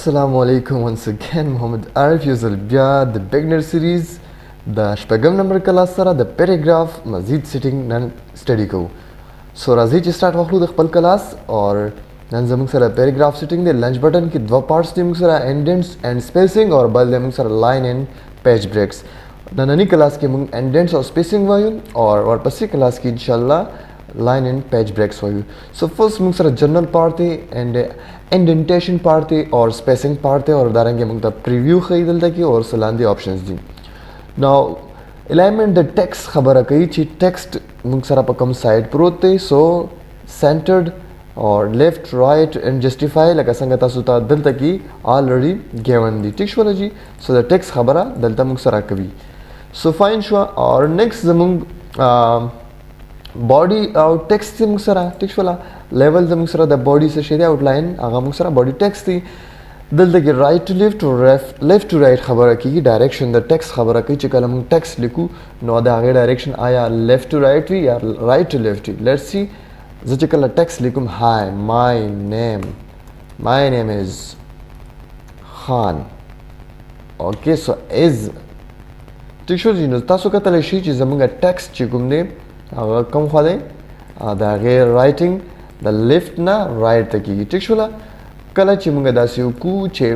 Assalamu alaikum once again. Mohammed Arif Yusuf Bia, the beginner series, the shpagam number class sara, the paragraph mazid sitting nan study ko. So razi ch start wakhlu the khpal class or nan zamung sara paragraph sitting the lunch button ki dva parts dimung sara indents and spacing or bal demung sara line and page breaks. Nanani class ki mung indents or spacing vayun or pasi class ki inshallah line and page breaks for you. So first mung sara general part and indentation part or spacing part और दारेंगे मग the preview खरीदल तक और सलांदी options दी. Now alignment the text खबर कई ची text मग सरा पकम side प्रोते so centered or left right and justify लगा संगता सुता दल तकी already given दी ठीक शवाला जी. So the text खबरा दलता मग सरा कभी. So fine शवा और next जमंग body और text से मग सरा ठीक शवाला level the mungsara the body se shade outline aga mungsara body text thi dal the right to left to left to right khabara ki direction the text khabara ki chikala mung text liku no the age direction aya left to right vi ya right to left vi. Let's see zachikala text likum hi my name is Khan. Okay, so is tisho jino taso katale shi chi zamunga text chikum ne aga kam khade the age writing the left na right taki ठीक शोला कला चिमुंगा दासियो कु चे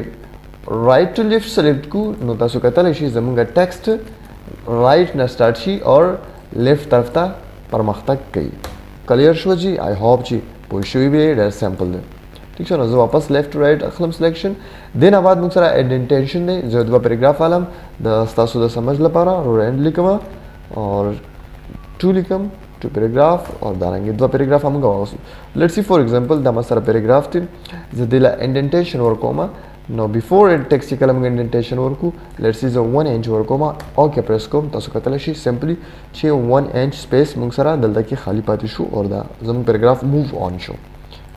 right to left select कु नो तासो कतले शी जमुंगा text right ना start शी और left तरफ ता परमख्ता कई clear शो जी I hope जी पोइशुई भी डेर sample दे ठीक शोला जो वापस left to right अखलम selection देन आवाज मुक्सरा indentation दे जो दवा paragraph आलम द तासो द समझ लपारा और end लिखमा और to लिखम to paragraph or darange dwa paragraph am gawa. Let's see for example the masara paragraph tin zadila indentation or comma. Now before it text kalam indentation or ku let's see the 1 inch or comma okay press kom tasu katala shi simply che 1 inch space mungsara dalda ki khali pati shu or da zam paragraph move on shu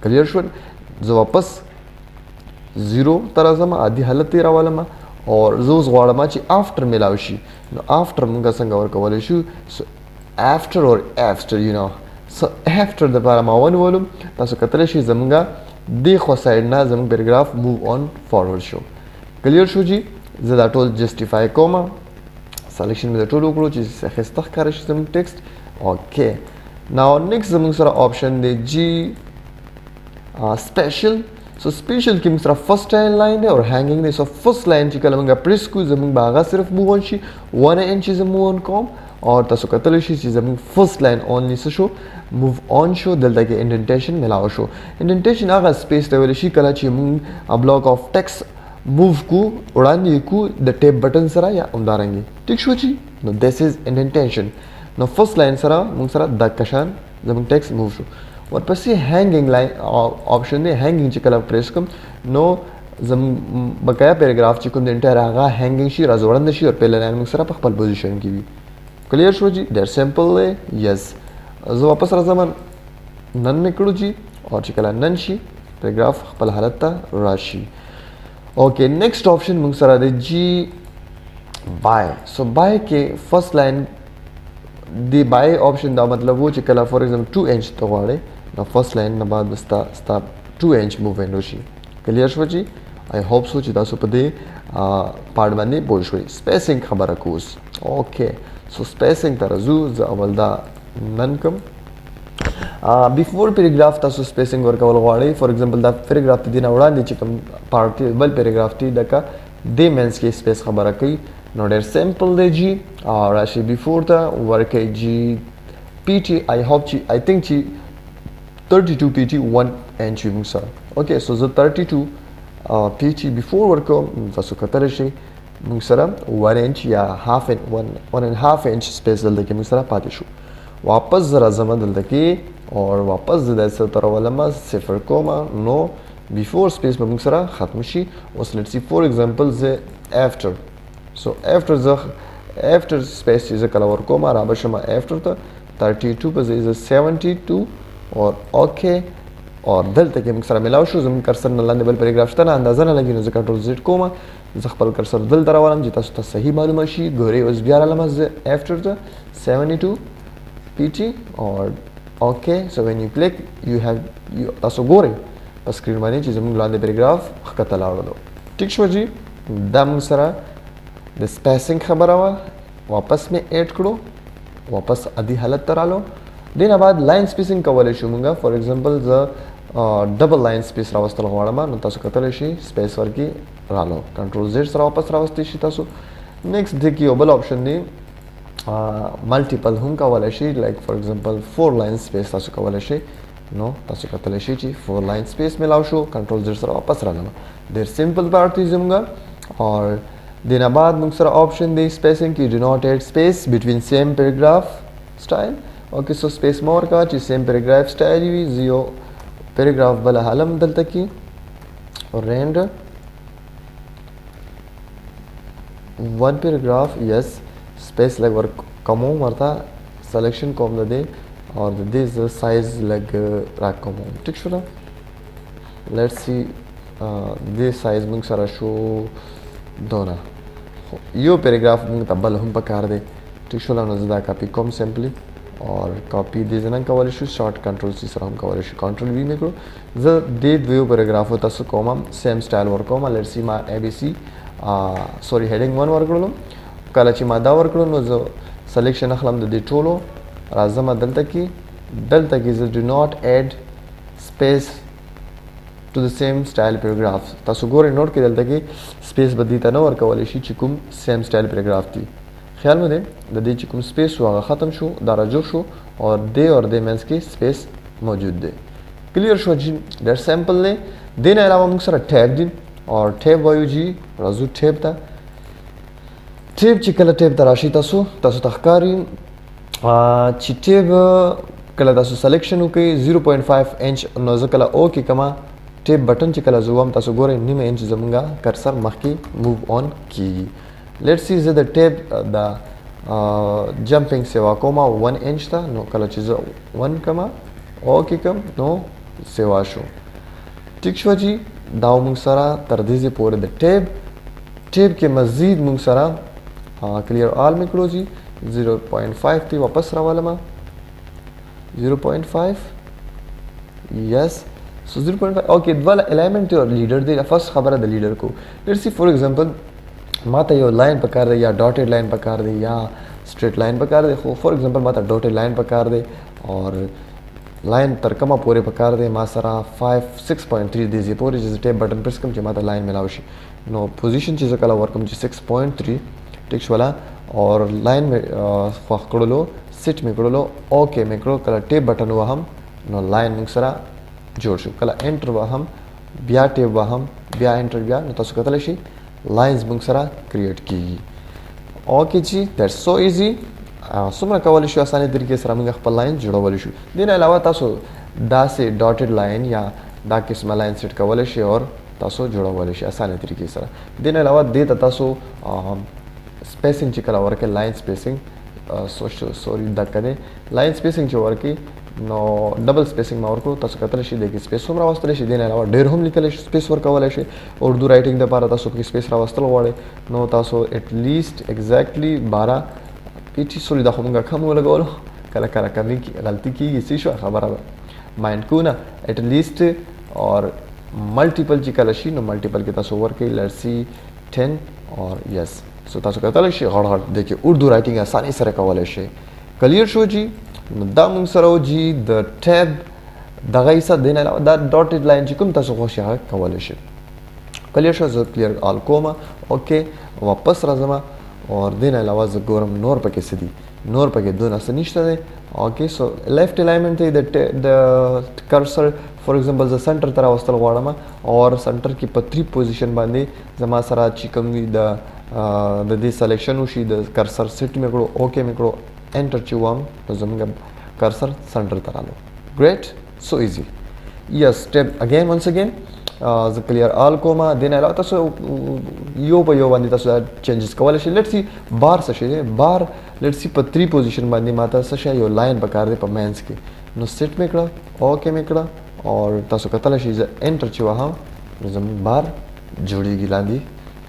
clear shu zo wapas 0 tarazama adi halat tera wala ma और जो गवाड़ा मा ची after मिलावशी no after munga sanga or kawale shu so after or after you know so after the para ma one volume taso katale shi zamunga de kho side na zamung paragraph move on forward show clear shu ji zada tool justify comma selection में tool oklo ji se khastakh kare shi zamung text okay. Now next zamung sara option de g special. So special ki misra first line है और hanging de so first line chi कलमंगा press ku zamung baga sirf move on shi 1 inch is move on com और तासो कतले शी चीज़ हम first line only से शो मूव ऑन शो दल तक इंडेंटेशन मिलाओ शो इंडेंटेशन आगा स्पेस लेवल शी कला ची हम a block of text move को उड़ाने को द टैब बटन सरा या उंडारेंगे ठीक शो जी. No this is indentation. No first line सरा मुंग सरा द कशान जब टेक्स्ट मूव शो और पसी हैंगिंग लाइन ऑप्शन ने हैंगिंग ची कला प्रेस कम नो जब बकाया पैराग्राफ ची कुन इंटर आगा हैंगिंग शी राजोड़न शी और पहले लाइन मुंग सरा पखपल पोजीशन की भी clear शो जी डेट सिंपल है यस जो वापस रज़ामन नन में करो जी और चिकला नन शी पैराग्राफ खपल हालत ता राशि. ओके नेक्स्ट ऑप्शन मुंग सरा दे जी बाय. सो बाय के first line the by option दा मतलब वो चिकला फॉर एग्जांपल 2 इंच तो वाले ना फर्स्ट लाइन ना बाद स्ता 2 इंच मूव इन रोशी clear शो जी आई होप सो चिता सो पदे पार्ट बंदी बोलशोई स्पेसिंग खबर कोस okay. So spacing tarazu za awalda nankam before paragraph taso spacing work awal gwadi for example da paragraph ti dina udan di chikam part bal paragraph ti daka de mens ke space khabara kai no der simple de ji rashi before the work ji pt I hope chi I think chi 32 pt 1 inch musa okay. So the 32 pt before work taso katarashi मुंगसरा 1 इंच या half inch 1.5 inch space दल दके मुंगसरा पाते शो वापस जरा जमा दल दके और वापस जदा से तरह वाला मा सिफर कोमा नो बिफोर स्पेस में मुंगसरा खत्म शी और let's see for example J after. So after space is कला और कोमा राबशमा आफ्टर तो 32 पर इज 72 और ओके और दल तक मुंगसरा मिलाओ शो जम कर्सर न लाने बल पैराग्राफ तना अंदाजा न लगी न कंट्रोल जेड कोमा زخبل कर्सर दल दरावालम जिता सुता सही मालूम शी गोरे उस बियार अलमज आफ्टर द 72 pt और okay. So when you click you have you तासो गोरे स्क्रीन माने चीज हम लांदे पैराग्राफ खकतला आवलो ٹھیک شو جی دا موږ سره د سپیسنګ خبره وه واپس مې ایډ کړو واپس عادي حالت ته رالو دې نه بعد لاین سپیسنګ کولی شو موږ فار ایگزامپل زه ډبل لاین سپیس راوستل غواړم نو تاسو کتلی شئ سپیس ورکې رالو کنټرول زیډ سره واپس راوستی شي تاسو نیکسټ دې کې یو بل آپشن دی ملټیپل هم کولی شي لایک فار ایگزامپل 4 لاین سپیس تاسو کولی شئ نو تاسو کتلی شئ چې 4 لاین سپیس میلاو شو کنټرول زیډ سره واپس رالم ډېر سمپل پارت دی زموږ اور دې نه بعد موږ سره آپشن دی سپیسنګ کې ډو ناٹ ایډ سپیس بټوین سیم پیراګراف سټایل اوکې سو سپیس مور کا چې سیم پیراګراف سټایل وي زیو پیراګراف بل حالم دلته کې اور رینډ ون پیراګراف یس سپیس لګ ور کومو ورته سلیکشن کوم د دې اور د دې سایز لګ را کومو ټیک شو لیټس سی دې سایز موږ سره شو دونه یو پیراګراف موږ ته بل هم پکار دی ټیک شو نو زه دا کاپي کوم سمپلی اور کاپي دې زنه کولی شو شارټ کنټرول سی سره هم کولی شو کنټرول وی مې کړو زه دې دویو پیراګرافو تاسو کوم سیم سټایل ورکوم لیټس سی ما اے بی سی سوري هیډینګ 1 ورکړلو کله چې ما دا ورکړو نو زه سلیکشن اخلم د دې ټولو راځم دلته کې زه ډو ناٹ ایډ سپیس ټو د سیم سټایل پیراګراف تاسو ګورئ نوٹ کې دلته کې سپیس بدی ته نه ورکولی شي چې کوم سیم سټایل پیراګراف دی خیال مو دی د دې چې کوم سپیس و هغه ختم شو دا راجو شو اور دې منځ کې سپیس موجود دی کلیر شو جی ډېر سمپل دی دې نه علاوه موږ سره ټیب دی اور ټیب وایو جی راځو ټیب ته ټیب چې کله ټیب ته راشي تاسو ته ښکاري چې ټیب کله تاسو سلیکشن وکړئ 0.5 انچ نو زه کله او کې کما ټیب بټن چې کله زوم تاسو ګورئ نیمه انچ زمونږه کرسر مخکې موو آن کیږي لیټس سی زه د ټیب د جمپینګ سیوا کومه 1 انچ ته نو کله چې زه 1 کما او کې کم نو سیوا شو ټیک شو جی دا موږ سره تر دې پورې د ټیب کې مزید موږ سره کلیر آل مې کړو جی 0.5 ته واپس راولم 0.5 یس سو 0.5 اوکې دوه الیمنٹ اور لیډر دی فرست خبره د لیډر کو لیټس سی فور ایگزامپل ماته یو لاین پکار دی یا ډاټډ لاین پکار دی یا سټریټ لاین پکار دی خو فور ایگزامپل ماته ډاټډ لاین پکار دی اور لاین تر کومه پورې پکار دی ما سره 6.3 دی زی پورې چې ټیپ بٹن پریس کوم چې ماته لاین ملاو شي نو پوزیشن چې کله ورکم چې 6.3 ټیک شولا اور لاین مې خو کړلو سیټ مې کړلو اوکې مې کړو کله ټیپ بٹن وهم نو لاین موږ سره جوړ شو کله انټر وهم بیا ټیپ وهم بیا انټر بیا نو تاسو کتلی شئ لاینز موږ سره کریټ کیږي اوکې جی دیټس سو ایزی څومره کولی شو اسانه طریقې سره موږ خپل لاین جوړولی شو دې نه علاوه تاسو داسې ډاټډ لاین یا دا قسمه لاین سیټ کولی شئ اور تاسو جوړولی شئ اسانه طریقې سره دې نه علاوه دې ته تاسو سپیسنګ چې کله ورکړئ لاین سپیسنګ سوري دقه دی لاین سپیسنګ چې ورکړئ نو ډبل سپیسنګ ما ورکړو تاسو کتلی شئ دې کې سپیس هم راوستلی شئ دې نه علاوه ډېر هم لیکلی شئ سپیس ورکولی شئ اردو رایټنګ دپاره تاسو پکې سپیس راوستل غواړئ نو تاسو ایټ لیسټ ایګزیکټلی 12 پیټي سوري دا خو موږ کم ولګولو کله کله کمی غلطي کېږي څه شوه خبره به مایند کو نه ایټ لیسټ اور ملټیپل چې کله شي نو ملټیپل کې تاسو ورکړئ لیټس سی 10 اور یس سو تاسو کتلی شئ غړ غړ دې کې اردو رایټنګ اسانۍ سره کولی شئ کلیر شو جی نو دا موږ سره و جی د ټیب دغه حصه دې نه علاوه دا ډاټډ لاین چې کوم تاسو خوښ هغه کولی شئ کلیر شو زه کلیر آل کومه اوکې واپس راځم اور دې نه علاوه زه ګورم نور پکې څه دي نور پکې دونه څه نشته دی اوکې سو لیفټ الیمنټ دی د کرسر فور ایگزامپل زه سنټر ته راوستل غواړم اور سنټر کې په 3 پوزیشن باندې زما سره چې کوم وي د دې سلیکشن وشي د کرسر سیټ مې کړو اوکې مې کړو انټر چې وم نو زموږ کرسر سنټر ته رالو ګریټ سو ایزی یس سټیپ اگین ونس اگین زه کلیر آل کومه دې نه علاوه تاسو یو په یو باندې تاسو چینجز کولی شئ لیټس سی بار څه شی دی بار لیټس سی په 3 پوزیشن باندې ماته څه شی یو لاین پکار دی په مینس کې نو سیټ مې کړه اوکې مې کړه اور تاسو کتلی شئ زه انټر چې وهم نو زموږ بار جوړیږي لاندې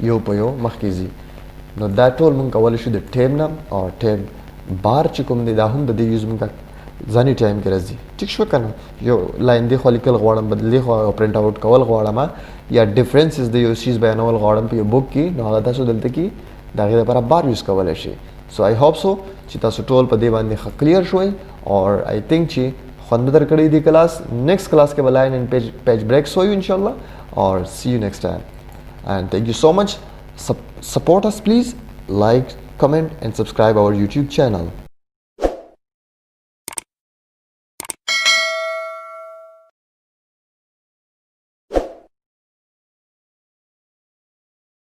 یو په یو مخکې ځي نو دا ټول موږ کولی شو د ټیب نه او ټیب بار چې کوم دی دا هم د دې یوز موږ ځاني ټایم کې راځي ټیک شو کنه یو لاین دی خو لیکل غواړم بدلی خو پرنٹ آوټ کول غواړم یا ډیفرنسز د یو چیز بیانول غواړم په یو بوک کې نو هغه تاسو دلته کې دا غي لپاره بار یوز کولای شي سو آی هوپ سو چې تاسو ټول په دې باندې کلیر شوي اور آی تھنک چې خوند درکړی دی کلاس نیکسٹ کلاس کې بلاین ان پیج بریک سو یو ان شاء الله اور سی یو نیکسٹ ٹائم and thank you so much. Support us please, like, comment and subscribe our YouTube channel.